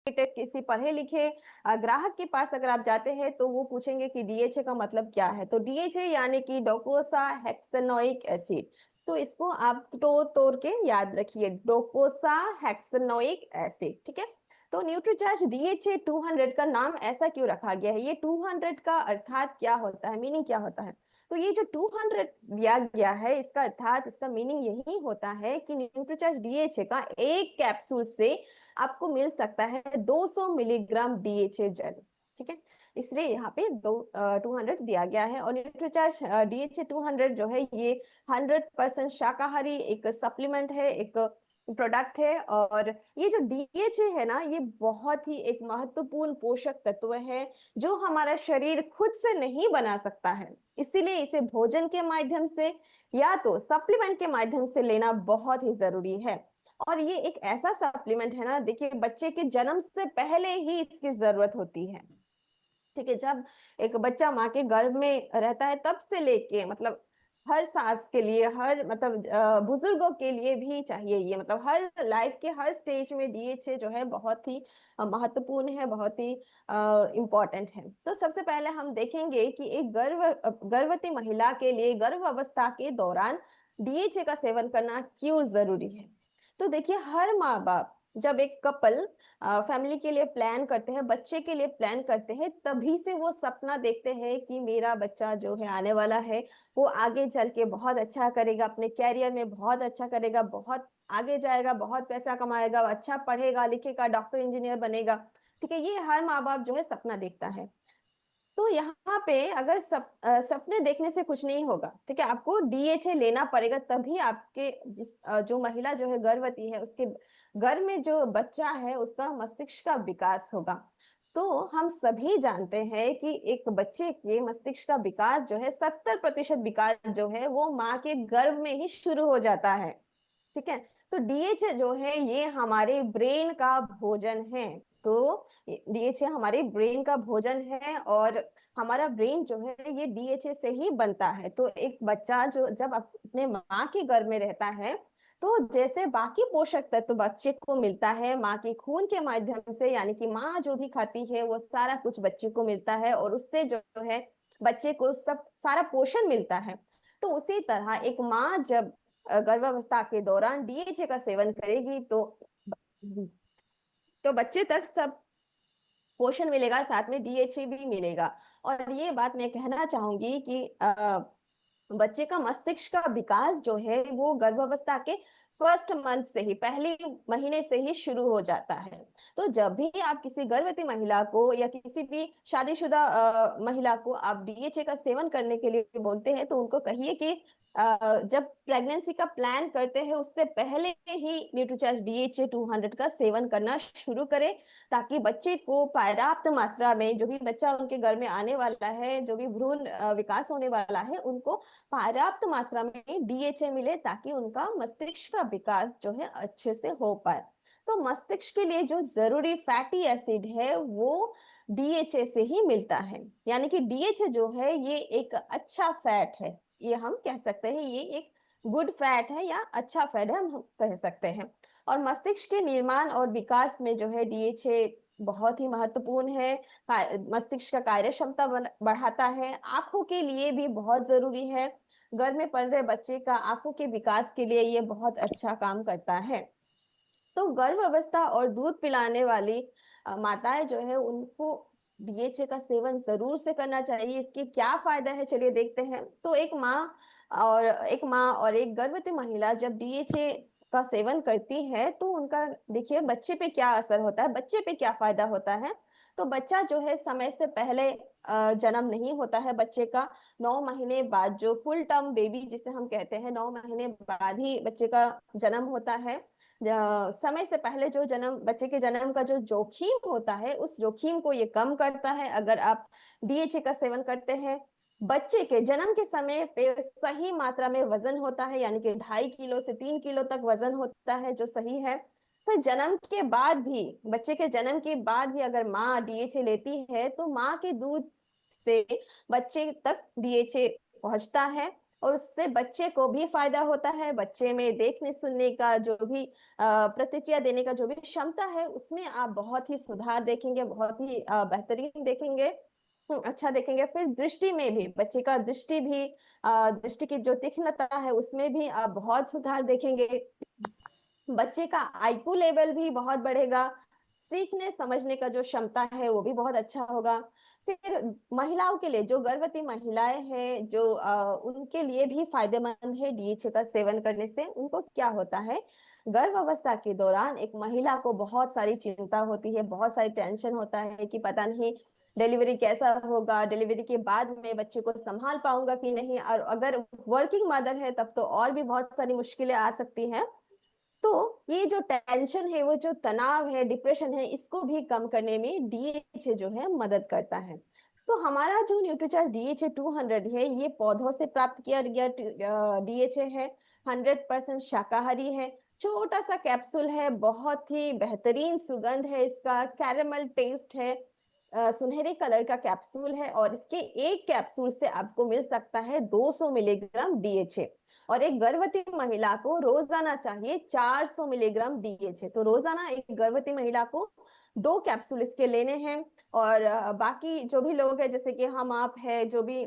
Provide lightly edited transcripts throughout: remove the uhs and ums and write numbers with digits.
किसी पढ़े लिखे ग्राहक के पास अगर आप जाते हैं तो वो पूछेंगे कि डीएचए का मतलब क्या है। तो डीएचए यानी कि डोकोसा हेक्सेनोइक एसिड। तो इसको आप तोड़ तोड़ के याद रखिए, डोकोसा हेक्सेनोइक एसिड, ठीक है। तो न्यूट्रीचार्ज डीएचए 200 का नाम ऐसा क्यों रखा गया है? ये 200 का अर्थात क्या होता है, मीनिंग क्या होता है? तो ये जो 200 दिया गया है, इसका अर्थात, इसका मीनिंग यही होता है कि न्यूट्रीचार्ज डीएचए का एक कैप्सूल से आपको मिल सकता है 200 मिलीग्राम डीएचए जेल, ठीक है। इसलिए यहाँ पे 200 दिया गया है। और न्यूट्रीचार्ज डीएचए 200 जो है ये 100% शाकाहारी एक सप्लीमेंट है, एक प्रोडक्ट है। और ये जो डीएचए है ना, ये बहुत ही एक महत्वपूर्ण पोषक तत्व है जो हमारा शरीर खुद से नहीं बना सकता है। इसीलिए इसे भोजन के माध्यम से या तो सप्लीमेंट के माध्यम से लेना बहुत ही जरूरी है। और ये एक ऐसा सप्लीमेंट है ना, देखिए बच्चे के जन्म से पहले ही इसकी जरूरत होती है, ठीक है। जब एक बच्चा माँ के गर्भ में रहता है तब से लेके मतलब हर सांस के लिए, हर मतलब बुजुर्गों के लिए भी चाहिए ये, मतलब हर लाइफ के हर स्टेज में डीएचए जो है बहुत ही महत्वपूर्ण है, बहुत ही इम्पोर्टेंट है। तो सबसे पहले हम देखेंगे कि एक गर्भवती महिला के लिए गर्भ अवस्था के दौरान डीएचए का सेवन करना क्यों जरूरी है। तो देखिए हर माँ बाप जब एक कपल फैमिली के लिए प्लान करते हैं, बच्चे के लिए प्लान करते हैं, तभी से वो सपना देखते हैं कि मेरा बच्चा जो है आने वाला है वो आगे चल के बहुत अच्छा करेगा, अपने कैरियर में बहुत अच्छा करेगा, बहुत आगे जाएगा, बहुत पैसा कमाएगा, अच्छा पढ़ेगा लिखेगा, डॉक्टर इंजीनियर बनेगा, ठीक है। ये हर माँ बाप जो है सपना देखता है। तो यहाँ पे अगर सपने देखने से कुछ नहीं होगा, ठीक है। आपको डीएचए लेना पड़ेगा, तभी आपके जो महिला जो है गर्भवती है उसके गर्भ में जो बच्चा है उसका मस्तिष्क का विकास होगा। तो हम सभी जानते हैं कि एक बच्चे के मस्तिष्क का विकास जो है 70% विकास जो है वो माँ के गर्भ में ही शुरू हो जाता है, ठीक है। तो डीएचए जो है ये हमारे ब्रेन का भोजन है। तो डीएचए हमारे ब्रेन का भोजन है और हमारा ब्रेन जो है ये डीएचए से ही बनता है। तो एक बच्चा जो जब अपने माँ के गर्भ में रहता है, तो जैसे बाकी पोषक तत्व बच्चे को मिलता है माँ के खून के माध्यम से, यानी कि माँ जो भी खाती है वो सारा कुछ बच्चे को मिलता है और उससे जो है बच्चे को सब सारा पोषण मिलता है। तो उसी तरह एक माँ जब गर्भावस्था के दौरान डीएचए का सेवन करेगी तो बच्चे तक सब पोषण मिलेगा, साथ में डीएचए भी मिलेगा। और ये बात मैं कहना चाहूंगी कि बच्चे का मस्तिष्क का विकास जो है वो गर्भावस्था के फर्स्ट मंथ से ही, पहले महीने से ही शुरू हो जाता है। तो जब भी आप किसी गर्भवती महिला को या किसी भी शादीशुदा महिला को आप डीएचए का सेवन करने के लिए बोलते हैं तो उनको कहिए कि जब प्रेगनेंसी का प्लान करते हैं उससे पहले ही न्यूट्रीचार्ज डीएचए 200 का सेवन करना शुरू करें, ताकि बच्चे को पर्याप्त मात्रा में, जो भी बच्चा उनके घर में आने वाला है, जो भी भ्रूण विकास होने वाला है, उनको पर्याप्त मात्रा में डीएचए मिले ताकि उनका मस्तिष्क का विकास जो है अच्छे से हो पाए। तो मस्तिष्क के लिए जो जरूरी फैटी एसिड है वो डीएचए से ही मिलता है, यानी कि डीएचए जो है ये एक अच्छा फैट है, ये हम कह सकते हैं, ये एक गुड फैट है या अच्छा फैट है, हम कह सकते हैं। और मस्तिष्क के निर्माण और विकास में जो है डीएचए बहुत ही महत्वपूर्ण है। मस्तिष्क का कार्य क्षमता बढ़ाता है, आंखों के लिए भी बहुत जरूरी है। गर्भ में पल रहे बच्चे का आंखों के विकास के लिए ये बहुत अच्छा काम करता है। तो गर्भ अवस्था और दूध पिलाने वाली माताएं जो है उनको डीएचए का सेवन जरूर से करना चाहिए। इसके क्या फायदा है चलिए देखते हैं। तो एक माँ और एक गर्भवती महिला जब डीएचए का सेवन करती है तो उनका देखिए बच्चे पे क्या असर होता है, बच्चे पे क्या फायदा होता है। तो बच्चा जो है समय से पहले जन्म नहीं होता है बच्चे का। 9 महीने बाद जो फुल टर्म बेबी जिसे हम कहते हैं, 9 महीने बाद ही बच्चे का जन्म होता है। समय से पहले जो जन्म, बच्चे के जन्म का जो जोखिम होता है उस जोखिम को ये कम करता है अगर आप डीएचए का सेवन करते हैं। बच्चे के जन्म के समय पे सही मात्रा में वजन होता है, यानी कि 2.5 किलो से 3 किलो तक वजन होता है जो सही है। फिर जन्म के बाद भी, बच्चे के जन्म के बाद भी अगर माँ डीएचए लेती है तो माँ के दूध से बच्चे तक डीएचए पहुंचता है। और उससे बच्चे को भी फायदा होता है। बच्चे में देखने सुनने का जो भी प्रतिक्रिया देने का जो भी क्षमता है, उसमें आप बहुत ही सुधार देखेंगे, बहुत ही बेहतरीन देखेंगे। अच्छा देखेंगे। फिर दृष्टि में भी बच्चे का दृष्टि भी, दृष्टि की जो तीक्ष्णता है उसमें भी आप बहुत सुधार देखेंगे। बच्चे का आईक्यू लेवल भी बहुत बढ़ेगा। सीखने समझने का जो क्षमता है वो भी बहुत अच्छा होगा। फिर महिलाओं के लिए, जो गर्भवती महिलाएं हैं, जो उनके लिए भी फायदेमंद है डीएचए का सेवन करने से। उनको क्या होता है, गर्भ अवस्था के दौरान एक महिला को बहुत सारी चिंता होती है, बहुत सारी टेंशन होता है कि पता नहीं डिलीवरी कैसा होगा, डिलीवरी के बाद में बच्चे को संभाल पाऊंगा कि नहीं, और अगर वर्किंग मदर है तब तो और भी बहुत सारी मुश्किलें आ सकती हैं। तो ये जो टेंशन है, वो जो तनाव है, डिप्रेशन है, इसको भी कम करने में डीएचए जो है मदद करता है। तो हमारा जो न्यूट्रीचार्ज डीएचए 200 है, ये पौधों से प्राप्त किया गया डीएचए है। 100% शाकाहारी है। छोटा सा कैप्सूल है, बहुत ही बेहतरीन सुगंध है इसका, कैरेमल टेस्ट है। सुनहरे कलर का कैप्सूल है, और इसके एक कैप्सूल से आपको मिल सकता है 200 मिलीग्राम डीएचए। और एक गर्भवती महिला को रोजाना चाहिए 400 मिलीग्राम डीएचए। तो रोजाना एक गर्भवती महिला को 2 कैप्सूल इसके लेने हैं। और बाकी जो भी लोग हैं, जैसे कि हम आप है, जो भी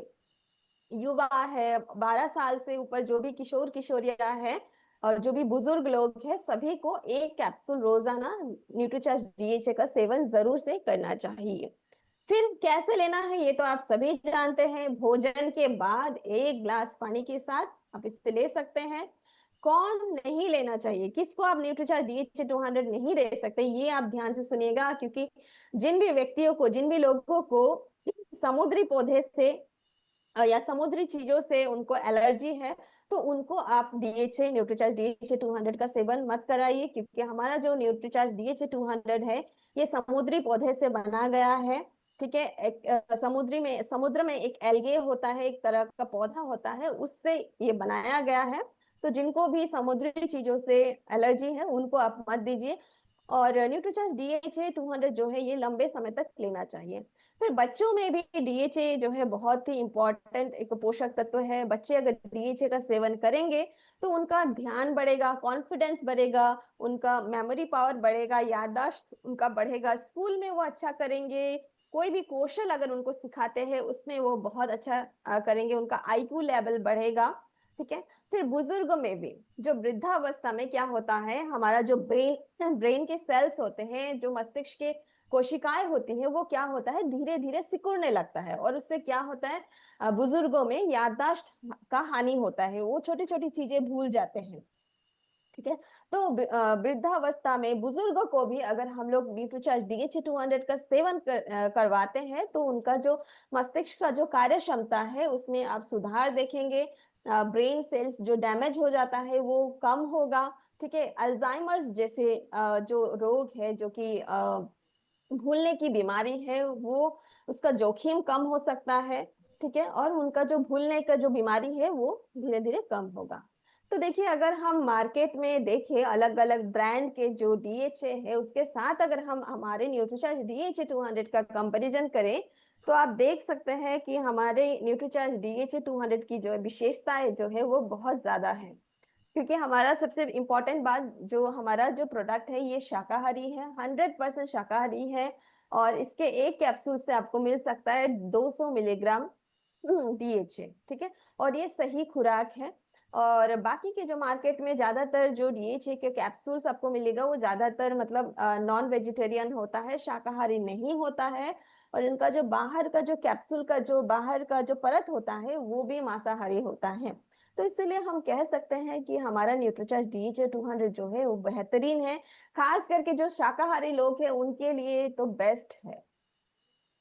युवा है, 12 साल से ऊपर जो भी किशोर किशोरियां हैं, और जो भी बुजुर्ग लोग हैं, सभी को 1 कैप्सूल रोजाना न्यूट्रीचार्ज डीएचए का सेवन जरूर से करना चाहिए। फिर कैसे लेना है ये तो आप सभी जानते हैं। भोजन के बाद 1 ग्लास पानी के साथ आप इससे ले सकते हैं। कौन नहीं लेना चाहिए, किसको आप न्यूट्रीचार्ज डीएचए 200 नहीं दे सकते, ये आप ध्यान से सुनिएगा। क्योंकि जिन भी व्यक्तियों को, जिन भी लोगों को समुद्री पौधे से या समुद्री चीजों से उनको एलर्जी है, तो उनको आप डीएचए, न्यूट्रीचार्ज डीएचए 200 का सेवन मत कराइए। क्योंकि हमारा जो न्यूट्रीचार्ज डीएचए 200 है, ये समुद्री पौधे से बना गया है। ठीक है। एक समुद्र में एक एल्गे होता है, एक तरह का पौधा होता है, उससे ये बनाया गया है। तो जिनको भी समुद्री चीजों से एलर्जी है, उनको आप मत दीजिए। और न्यूट्रीचार्ज डीएचए 200 जो है, ये लंबे समय तक लेना चाहिए। फिर बच्चों में भी डीएचए जो है बहुत ही इंपॉर्टेंट एक पोषक तत्व है। बच्चे अगर डीएचए का सेवन करेंगे तो उनका ध्यान बढ़ेगा, कॉन्फिडेंस बढ़ेगा, उनका मेमोरी पावर बढ़ेगा, याददाश्त उनका बढ़ेगा, स्कूल में वो अच्छा करेंगे। कोई भी कौशल अगर उनको सिखाते हैं उसमें वो बहुत अच्छा करेंगे, उनका आईक्यू लेवल बढ़ेगा। ठीक है। फिर बुजुर्गों में भी, जो वृद्धावस्था में क्या होता है, हमारा जो ब्रेन ब्रेन के सेल्स होते हैं, जो मस्तिष्क के कोशिकाएं होती हैं, वो क्या होता है, धीरे धीरे सिकुड़ने लगता है। और उससे क्या होता है, बुजुर्गों में याददाश्त का हानि होता है, वो छोटी छोटी चीजें भूल जाते हैं। ठीक है। तो वृद्धावस्था में बुजुर्गों को भी अगर हम लोग न्यूट्रीचार्ज डीएचए 200 का सेवन करवाते हैं, तो उनका जो मस्तिष्क का जो कार्य क्षमता है उसमें आप सुधार देखेंगे। ब्रेन सेल्स जो डैमेज हो जाता है वो कम होगा। ठीक है। अल्जाइमर्स जैसे जो रोग है, जो कि भूलने की बीमारी है, वो उसका जोखिम कम हो सकता है। ठीक है। और उनका जो भूलने का जो बीमारी है वो धीरे धीरे कम होगा। तो देखिए, अगर हम मार्केट में देखें अलग अलग ब्रांड के जो डीएचए है, उसके साथ अगर हम हमारे न्यूट्रीचार्ज डीएचए 200 का कंपैरिजन करें, तो आप देख सकते हैं कि हमारे न्यूट्रीचार्ज डीएचए 200 की जो विशेषताएं जो है वो बहुत ज्यादा है। क्योंकि हमारा सबसे इम्पोर्टेंट बात, जो हमारा जो प्रोडक्ट है ये शाकाहारी है, 100% शाकाहारी है। और इसके एक कैप्सूल से आपको मिल सकता है 200 मिलीग्राम डीएचए। ठीक है। और ये सही खुराक है। और बाकी के जो मार्केट में ज्यादातर जो डीएचए के कैप्सूल्स आपको मिलेगा, वो ज्यादातर मतलब नॉन वेजिटेरियन होता है, शाकाहारी नहीं होता है। और इनका जो बाहर का जो कैप्सूल का जो बाहर का जो परत होता है, वो भी मांसाहारी होता है। तो इसलिए हम कह सकते हैं कि हमारा न्यूट्रीचार्ज डीएचए 200 जो है वो बेहतरीन है। खास करके जो शाकाहारी लोग हैं उनके लिए तो बेस्ट है।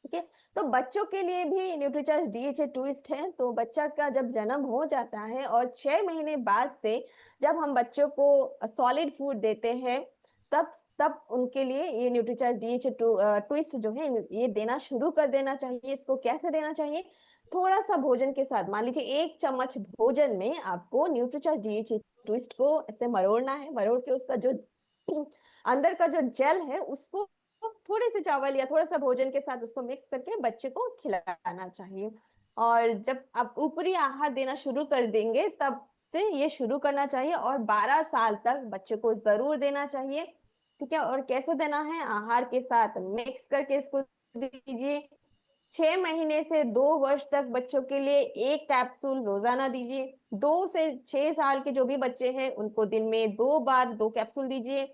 ठीक है। तो बच्चों के लिए भी न्यूट्रीचार्ज डीएचए ट्विस्ट है। तो बच्चा का जब जन्म हो जाता है और 6 महीने बाद से जब हम बच्चों को सॉलिड फूड देते हैं, तब तब उनके लिए ये न्यूट्रीचार्ज डीएचए ट्विस्ट जो है ये देना शुरू कर देना चाहिए। इसको कैसे देना चाहिए, थोड़ा सा भोजन के साथ, मान लीजिए 1 चम्मच भोजन में आपको न्यूट्रीचार्ज डीएचए ट्विस्ट को ऐसे मरोड़ना है। मरोड़ के उसका जो अंदर का जो जेल है उसको थोड़े से चावल या थोड़ा सा भोजन के साथ उसको मिक्स करके बच्चे को खिलाना चाहिए। और जब आप ऊपरी आहार देना शुरू कर देंगे तब से ये शुरू करना चाहिए और 12 साल तक बच्चे को जरूर देना चाहिए। ठीक है, और कैसे देना है, आहार के साथ मिक्स करके इसको दीजिए। 6 महीने से 2 वर्ष तक बच्चों के लिए एक कैप्सूल रोजाना दीजिए। 2 से 6 साल के जो भी बच्चे हैं उनको दिन में 2 बार 2 कैप्सूल दीजिए।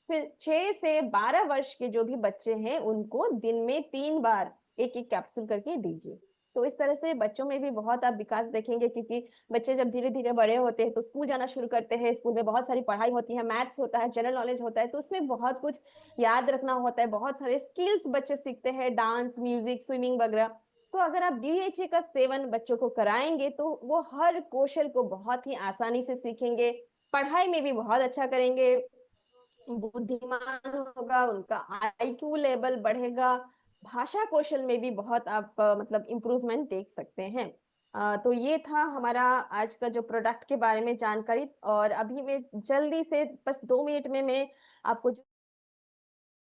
फिर 6 से 12 वर्ष के जो भी बच्चे हैं उनको दिन में 3 बार एक एक कैप्सूल करके दीजिए। तो इस तरह से बच्चों में भी बहुत आप विकास देखेंगे, क्योंकि बच्चे जब धीरे धीरे बड़े होते हैं तो स्कूल जाना शुरू करते हैं। स्कूल में बहुत सारी पढ़ाई होती है, मैथ्स होता है, जनरल नॉलेज होता है, तो उसमें बहुत कुछ याद रखना होता है, बहुत सारे स्किल्स बच्चे सीखते हैं, डांस, म्यूजिक, स्विमिंग वगैरह। तो अगर आप डीएचए का सेवन बच्चों को कराएंगे तो वो हर कौशल को बहुत ही आसानी से सीखेंगे, पढ़ाई में भी बहुत अच्छा करेंगे, बुद्धिमान होगा, उनका आईक्यू लेवल बढ़ेगा, भाषा कौशल में भी बहुत आप मतलब इम्प्रूवमेंट देख सकते हैं। तो ये था हमारा आज का जो प्रोडक्ट के बारे में जानकारी। और अभी मैं जल्दी से बस 2 मिनट में मैं आपको